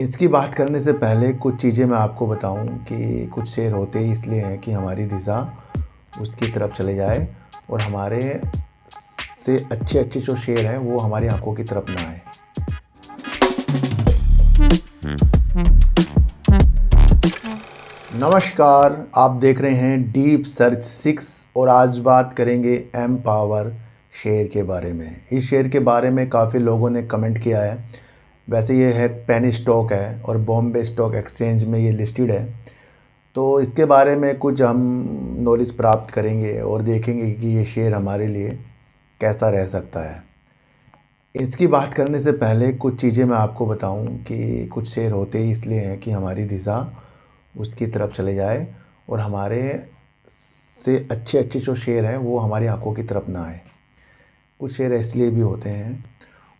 इसकी बात करने से पहले कुछ चीज़ें मैं आपको बताऊं कि कुछ शेर होते ही इसलिए हैं कि हमारी दिशा उसकी तरफ चले जाए और हमारे से अच्छे अच्छे जो शेर हैं वो हमारी आंखों की तरफ ना आए। नमस्कार, आप देख रहे हैं डीप सर्च 6 और आज बात करेंगे एम पावर शेयर के बारे में। इस शेयर के बारे में काफ़ी लोगों ने कमेंट किया है। वैसे ये है पेनी स्टॉक है और बॉम्बे स्टॉक एक्सचेंज में ये लिस्टेड है, तो इसके बारे में कुछ हम नॉलेज प्राप्त करेंगे और देखेंगे कि ये शेयर हमारे लिए कैसा रह सकता है। इसकी बात करने से पहले कुछ चीज़ें मैं आपको बताऊं कि कुछ शेयर होते ही इसलिए हैं कि हमारी दिशा उसकी तरफ चले जाए और हमारे से अच्छे अच्छे जो शेयर हैं वो हमारी आंखों की तरफ ना आए। कुछ शेयर इसलिए भी होते हैं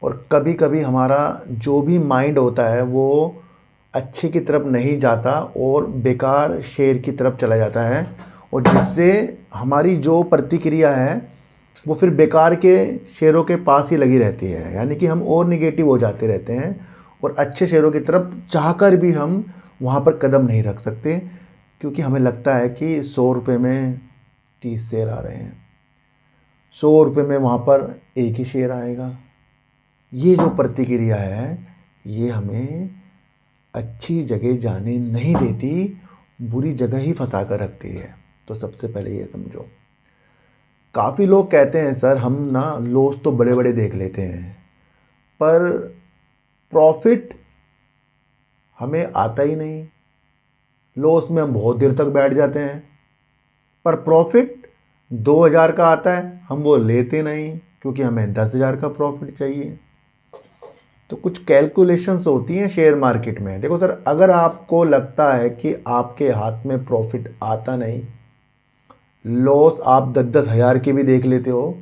और कभी कभी हमारा जो भी माइंड होता है वो अच्छे की तरफ नहीं जाता और बेकार शेयर की तरफ चला जाता है, और जिससे हमारी जो प्रतिक्रिया है वो फिर बेकार के शेयरों के पास ही लगी रहती है। यानी कि हम और निगेटिव हो जाते रहते हैं और अच्छे शेयरों की तरफ चाहकर भी हम वहाँ पर कदम नहीं रख सकते, क्योंकि हमें लगता है कि 100 रुपये में 30 शेयर आ रहे हैं, 100 रुपये में वहाँ पर एक ही शेयर आएगा। ये जो प्रतिक्रिया है ये हमें अच्छी जगह जाने नहीं देती, बुरी जगह ही फंसा कर रखती है। तो सबसे पहले ये समझो। काफ़ी लोग कहते हैं सर हम ना लॉस तो बड़े बड़े देख लेते हैं पर प्रॉफिट हमें आता ही नहीं। लॉस में हम बहुत देर तक बैठ जाते हैं पर प्रॉफिट 2000 का आता है, हम वो लेते नहीं क्योंकि हमें 10,000 का प्रॉफिट चाहिए। तो कुछ कैलकुलेशंस होती हैं शेयर मार्केट में। देखो सर, अगर आपको लगता है कि आपके हाथ में प्रॉफिट आता नहीं, लॉस आप 10,000 की भी देख लेते हो,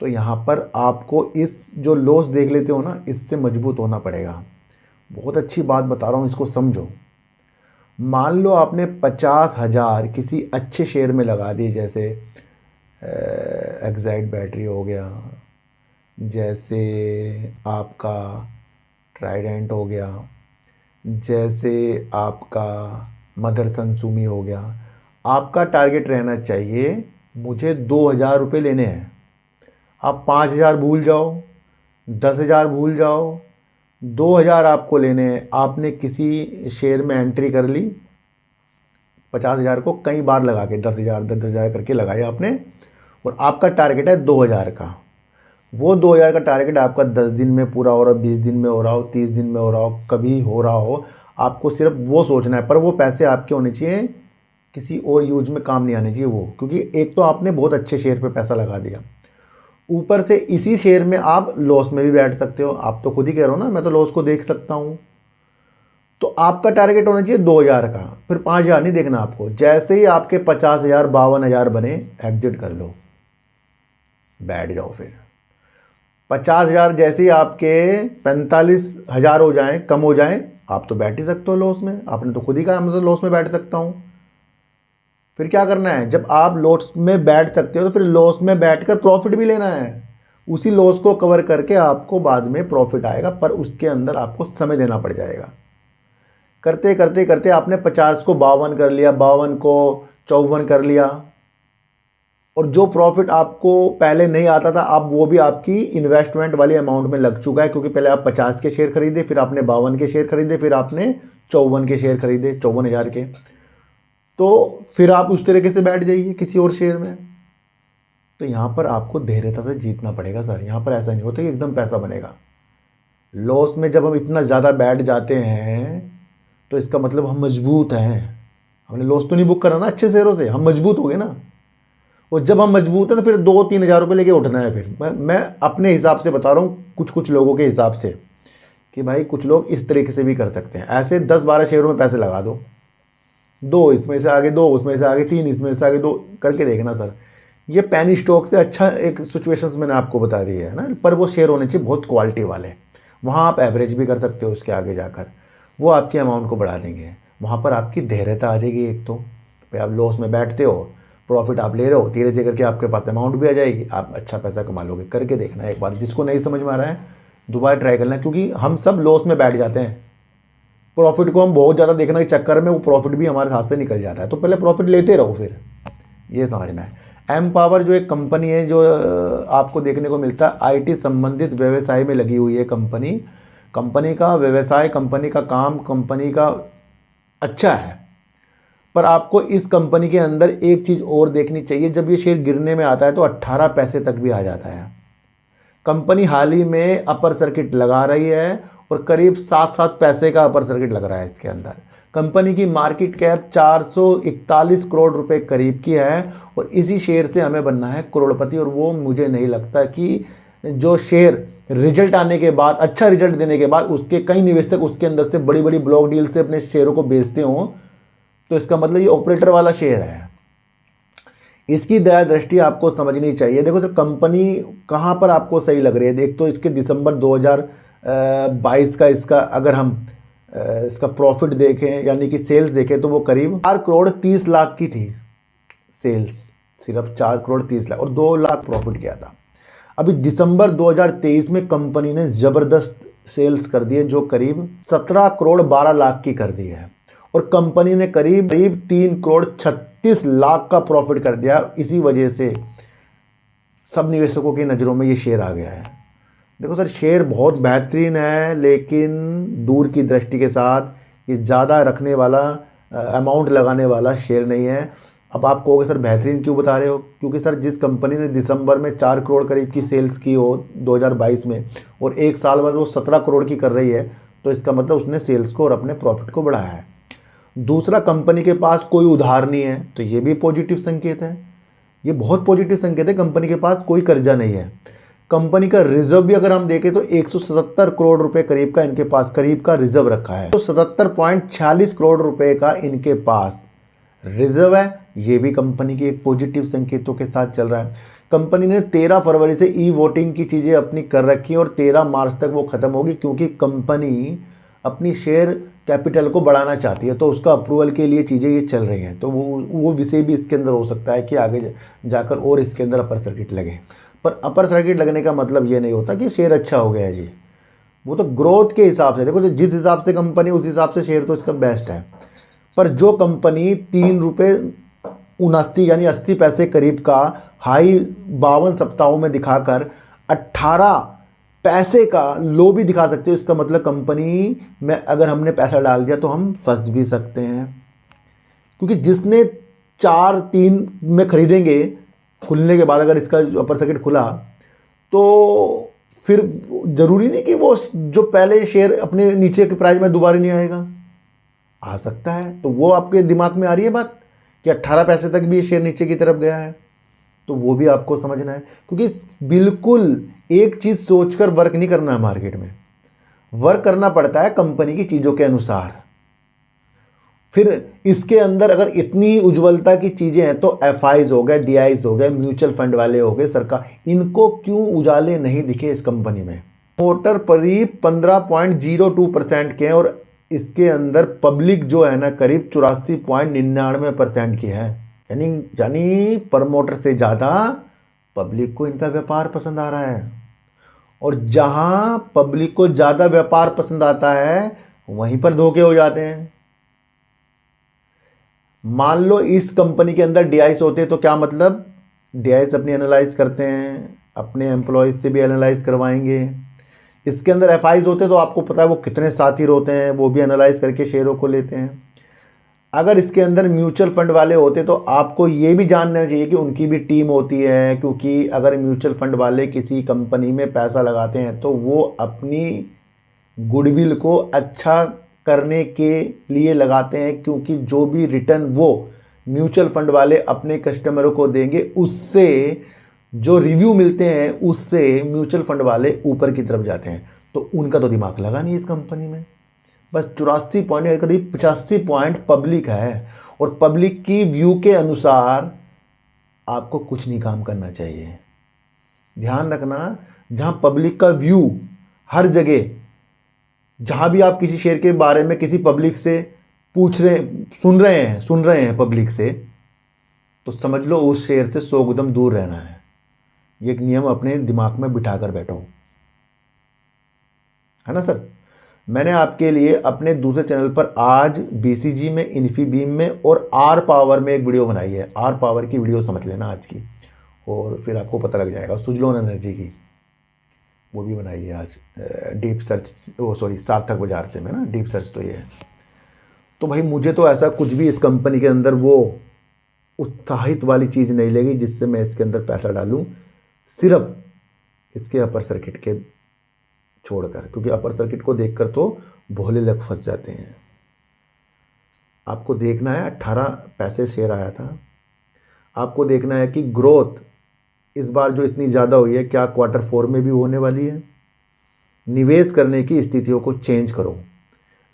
तो यहाँ पर आपको इस जो लॉस देख लेते हो ना, इससे मजबूत होना पड़ेगा। बहुत अच्छी बात बता रहा हूँ, इसको समझो। मान लो आपने 50,000 किसी अच्छे शेयर में लगा दिए, जैसे एक्साइड बैटरी हो गया, जैसे आपका ट्राइडेंट हो गया, जैसे आपका मदरसन सुमी हो गया। आपका टारगेट रहना चाहिए मुझे 2,000 रुपये लेने हैं। आप 5,000 भूल जाओ, 10,000 भूल जाओ, 2,000 आपको लेने हैं। आपने किसी शेयर में एंट्री कर ली, 50,000 को कई बार लगा के 10,000 10,000 करके लगाया आपने, और आपका टारगेट है 2,000 का। वो 2,000 का टारगेट आपका 10 दिन में पूरा हो रहा हो, 20 दिन में हो रहा हो, 30 दिन में हो रहा हो, कभी हो रहा हो, आपको सिर्फ वो सोचना है। पर वो पैसे आपके होने चाहिए, किसी और यूज में काम नहीं आने चाहिए वो, क्योंकि एक तो आपने बहुत अच्छे शेयर पे पैसा लगा दिया, ऊपर से इसी शेयर में आप लॉस में भी बैठ सकते हो। आप तो खुद ही कह रहे हो ना, मैं तो लॉस को देख सकता हूँ। तो आपका टारगेट होना चाहिए 2,000 का, फिर 5,000 नहीं देखना आपको। जैसे ही आपके 50,000 52,000 बने, एग्जिट कर लो, बैठ जाओ। फिर 50,000 जैसे ही आपके 45,000 हो जाएं, कम हो जाएं, आप तो बैठ ही सकते हो लॉस में। आपने तो खुद ही कहा मैं तो लॉस में बैठ सकता हूँ। फिर क्या करना है, जब आप लॉस में बैठ सकते हो तो फिर लॉस में बैठकर प्रॉफिट भी लेना है। उसी लॉस को कवर करके आपको बाद में प्रॉफिट आएगा, पर उसके अंदर आपको समय देना पड़ जाएगा। करते करते करते आपने 50 को 52 कर लिया, 52 को 54 कर लिया, और जो प्रॉफिट आपको पहले नहीं आता था अब वो भी आपकी इन्वेस्टमेंट वाली अमाउंट में लग चुका है, क्योंकि पहले आप 50 के शेयर खरीदे, फिर आपने 52 के शेयर खरीदे, फिर आपने 54 के शेयर खरीदे, 54,000 के। तो फिर आप उस तरीके से बैठ जाइए किसी और शेयर में। तो यहाँ पर आपको धैर्यता से जीतना पड़ेगा सर। यहाँ पर ऐसा नहीं होता कि एकदम पैसा बनेगा। लॉस में जब हम इतना ज़्यादा बैठ जाते हैं तो इसका मतलब हम मजबूत हैं। हमने लॉस तो नहीं बुक करा ना अच्छे शेयरों से, हम मजबूत हो गए ना। और जब हम मजबूत हैं तो फिर 2-3 हज़ार रुपये लेके उठना है। फिर मैं अपने हिसाब से बता रहा हूँ, कुछ लोगों के हिसाब से, कि भाई कुछ लोग इस तरीके से भी कर सकते हैं। ऐसे 10-12 शेयरों में पैसे लगा दो, 2 इसमें से आगे, 2 उसमें से आगे, 3 इसमें से आगे, 2 करके देखना सर। ये पेनी स्टॉक से अच्छा एक सिचुएशंस मैंने आपको बता दी है ना, पर वो शेयर होने चाहिए बहुत क्वालिटी वाले। वहाँ आप एवरेज भी कर सकते हो, उसके आगे जाकर वो आपकी अमाउंट को बढ़ा देंगे। वहाँ पर आपकी धैर्यता आ जाएगी। एक तो भाई आप लॉस में बैठते हो, प्रॉफिट आप ले रहे हो, धीरे धीरे करके आपके पास अमाउंट भी आ जाएगी, आप अच्छा पैसा कमा लोगे। करके देखना एक बार, जिसको नहीं समझ में आ रहा है दोबारा ट्राई करना, क्योंकि हम सब लॉस में बैठ जाते हैं। प्रॉफिट को हम बहुत ज़्यादा देखने के चक्कर में वो प्रॉफिट भी हमारे हाथ से निकल जाता है। तो पहले प्रॉफिट लेते रहो, फिर ये समझना है। एम पावर जो एक कंपनी है जो आपको देखने को मिलता है आईटी संबंधित व्यवसाय में लगी हुई है कंपनी। कंपनी का व्यवसाय, कंपनी का काम, कंपनी का अच्छा है, पर आपको इस कंपनी के अंदर एक चीज़ और देखनी चाहिए। जब ये शेयर गिरने में आता है तो 18 पैसे तक भी आ जाता है। कंपनी हाल ही में अपर सर्किट लगा रही है और करीब 7-7 पैसे का अपर सर्किट लग रहा है इसके अंदर। कंपनी की मार्केट कैप 441 करोड़ रुपए करीब की है और इसी शेयर से हमें बनना है करोड़पति। और वो मुझे नहीं लगता कि जो शेयर रिजल्ट आने के बाद, अच्छा रिजल्ट देने के बाद उसके कई निवेशक उसके अंदर से बड़ी बड़ी ब्लॉक डील से अपने शेयरों को बेचते हों, तो इसका मतलब ये ऑपरेटर वाला शेयर है। इसकी दया दृष्टि आपको समझनी चाहिए। देखो सर, कंपनी कहाँ पर आपको सही लग रही है। देख तो इसके दिसंबर 2022 का इसका अगर हम इसका प्रॉफिट देखें यानी कि सेल्स देखें तो वो करीब 4 करोड़ 30 लाख की थी सेल्स, सिर्फ 4 करोड़ 30 लाख, और 2 लाख प्रॉफिट किया था। अभी दिसंबर 2023 में कंपनी ने ज़बरदस्त सेल्स कर दी है जो करीब 17 करोड़ 12 लाख की कर दी है, और कंपनी ने करीब 3 करोड़ 36 लाख का प्रॉफिट कर दिया। इसी वजह से सब निवेशकों की नज़रों में ये शेयर आ गया है। देखो सर, शेयर बहुत बेहतरीन है, लेकिन दूर की दृष्टि के साथ ये ज़्यादा रखने वाला, अमाउंट लगाने वाला शेयर नहीं है। अब आप कहोगे सर बेहतरीन क्यों बता रहे हो, क्योंकि सर जिस कंपनी ने दिसंबर में 4 करोड़ करीब की सेल्स की हो 2022 में और एक साल बाद वो 17 करोड़ की कर रही है, तो इसका मतलब उसने सेल्स को और अपने प्रॉफिट को बढ़ाया है। दूसरा, कंपनी के पास कोई उधार नहीं है, तो ये भी पॉजिटिव संकेत है। ये बहुत पॉजिटिव संकेत है, कंपनी के पास कोई कर्जा नहीं है। कंपनी का रिजर्व भी अगर हम देखें तो 177 करोड़ रुपए करीब का इनके पास करीब का रिजर्व रखा है। तो 77.46 करोड़ रुपए का इनके पास रिजर्व है। ये भी कंपनी की एक पॉजिटिव संकेतों के साथ चल रहा है। कंपनी ने 13 फरवरी से ई वोटिंग की चीज़ें अपनी कर रखी हैं और 13 मार्च तक वो ख़त्म होगी, क्योंकि कंपनी अपनी शेयर कैपिटल को बढ़ाना चाहती है, तो उसका अप्रूवल के लिए चीज़ें ये चल रही हैं। तो वो विषय भी इसके अंदर हो सकता है कि आगे जाकर और इसके अंदर अपर सर्किट लगे। पर अपर सर्किट लगने का मतलब ये नहीं होता कि शेयर अच्छा हो गया है जी। वो तो ग्रोथ के हिसाब से, देखो जिस हिसाब से कंपनी उस हिसाब से शेयर तो इसका बेस्ट है। पर जो कंपनी 3 रुपये 79 यानी 80 पैसे करीब का हाई 52 सप्ताहों में दिखाकर 18 पैसे का लो भी दिखा सकते हो, इसका मतलब कंपनी में अगर हमने पैसा डाल दिया तो हम फंस भी सकते हैं। क्योंकि जिसने 4-3 में खरीदेंगे खुलने के बाद, अगर इसका अपर सर्किट खुला तो फिर ज़रूरी नहीं कि वो जो पहले शेयर अपने नीचे के प्राइस में दोबारा नहीं आएगा, आ सकता है। तो वो आपके दिमाग में आ रही है बात कि 18 पैसे तक भी शेयर नीचे की तरफ गया है, तो वो भी आपको समझना है। क्योंकि बिल्कुल एक चीज़ सोचकर वर्क नहीं करना है मार्केट में, वर्क करना पड़ता है कंपनी की चीज़ों के अनुसार। फिर इसके अंदर अगर इतनी उज्ज्वलता की चीज़ें हैं तो एफआईज हो गए, डीआईज हो गए, म्यूचुअल फंड वाले हो गए, सरकार, इनको क्यों उजाले नहीं दिखे इस कंपनी में। वोटर करीब 15.02% के हैं और इसके अंदर पब्लिक जो है ना करीब 84.99% की है। यानी प्रमोटर से ज़्यादा पब्लिक को इनका व्यापार पसंद आ रहा है, और जहां पब्लिक को ज़्यादा व्यापार पसंद आता है वहीं पर धोखे हो जाते हैं। मान लो इस कंपनी के अंदर डीआईस होते तो क्या मतलब, डीआईस अपनी एनालाइज करते हैं, अपने एम्प्लॉयज से भी एनालाइज करवाएंगे। इसके अंदर एफआईज होते तो आपको पता है वो कितने साथी होते हैं, वो भी एनालाइज करके शेयरों को लेते हैं। अगर इसके अंदर म्यूचुअल फंड वाले होते तो आपको ये भी जानना चाहिए कि उनकी भी टीम होती है, क्योंकि अगर म्यूचुअल फंड वाले किसी कंपनी में पैसा लगाते हैं तो वो अपनी गुडविल को अच्छा करने के लिए लगाते हैं, क्योंकि जो भी रिटर्न वो म्यूचुअल फंड वाले अपने कस्टमरों को देंगे उससे जो रिव्यू मिलते हैं उससे म्यूचुअल फंड वाले ऊपर की तरफ जाते हैं। तो उनका तो दिमाग लगा नहीं इस कंपनी में। बस 84 पॉइंट करीब 85 पॉइंट पब्लिक है, और पब्लिक की व्यू के अनुसार आपको कुछ नहीं काम करना चाहिए। ध्यान रखना, जहां पब्लिक का व्यू हर जगह, जहां भी आप किसी शेयर के बारे में किसी पब्लिक से पूछ रहे, सुन रहे हैं पब्लिक से, तो समझ लो उस शेयर से 100 कदम दूर रहना है। ये एक नियम अपने दिमाग में बिठा कर बैठो, है ना सर। मैंने आपके लिए अपने दूसरे चैनल पर आज BCG में, इन्फीबीम में और आर पावर में एक वीडियो बनाई है। आर पावर की वीडियो समझ लेना आज की, और फिर आपको पता लग जाएगा। सुजलोन एनर्जी की वो भी बनाई है आज, डीप सर्च, वो सॉरी सार्थक बाजार से मैं ना, डीप सर्च तो ये है। तो भाई मुझे तो ऐसा कुछ भी इस कंपनी के अंदर वो उत्साहित वाली चीज़ नहीं लगी जिससे मैं इसके अंदर पैसा डालूं, सिर्फ इसके अपर सर्किट के छोड़कर, क्योंकि अपर सर्किट को देखकर तो भोले लोग फंस जाते हैं। आपको देखना है 18 पैसे शेयर आया था, आपको देखना है कि ग्रोथ इस बार जो इतनी ज़्यादा हुई है क्या Q4 में भी होने वाली है। निवेश करने की स्थितियों को चेंज करो,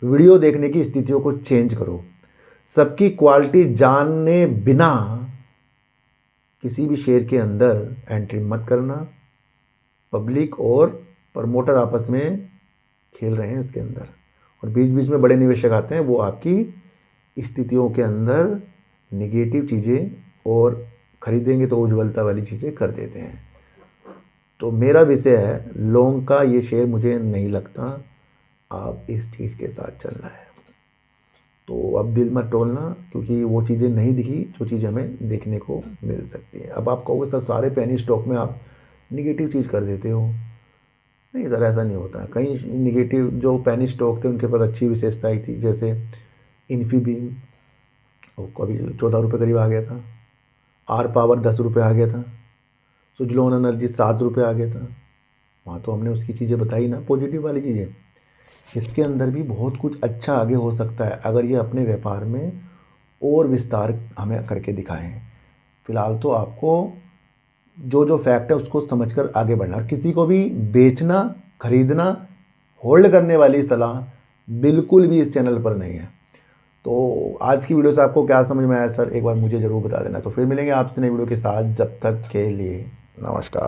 वीडियो देखने की स्थितियों को चेंज करो, सबकी क्वालिटी जानने बिना किसी भी शेयर के अंदर एंट्री मत करना। पब्लिक और प्रमोटर आपस में खेल रहे हैं इसके अंदर, और बीच बीच में बड़े निवेशक आते हैं, वो आपकी स्थितियों के अंदर निगेटिव चीज़ें और खरीदेंगे तो उज्ज्वलता वाली चीज़ें कर देते हैं। तो मेरा विषय है लॉन्ग का, ये शेयर मुझे नहीं लगता आप इस चीज़ के साथ चलना है। तो अब दिल मत टोलना, क्योंकि वो चीज़ें नहीं दिखी जो चीज़ हमें देखने को मिल सकती है। अब आप कहोगे सर सारे पेनी स्टॉक में आप निगेटिव चीज़ कर देते हो। नहीं सर, ऐसा नहीं होता। कई निगेटिव जो पेनी स्टॉक थे उनके पास अच्छी विशेषताएं थी, जैसे इन्फीबीम वो कभी 14 रुपये करीब आ गया था, आर पावर 10 रुपये आ गया था, सुजलोन एनर्जी 7 रुपये आ गया था। वहाँ तो हमने उसकी चीज़ें बताई ना, पॉजिटिव वाली चीज़ें। इसके अंदर भी बहुत कुछ अच्छा आगे हो सकता है अगर ये अपने व्यापार में और विस्तार हमें करके दिखाएं। फिलहाल तो आपको जो जो फैक्ट है उसको समझकर आगे बढ़ना, और किसी को भी बेचना, खरीदना, होल्ड करने वाली सलाह बिल्कुल भी इस चैनल पर नहीं है। तो आज की वीडियो से आपको क्या समझ में आया सर, एक बार मुझे ज़रूर बता देना। तो फिर मिलेंगे आपसे नई वीडियो के साथ, जब तक के लिए नमस्कार।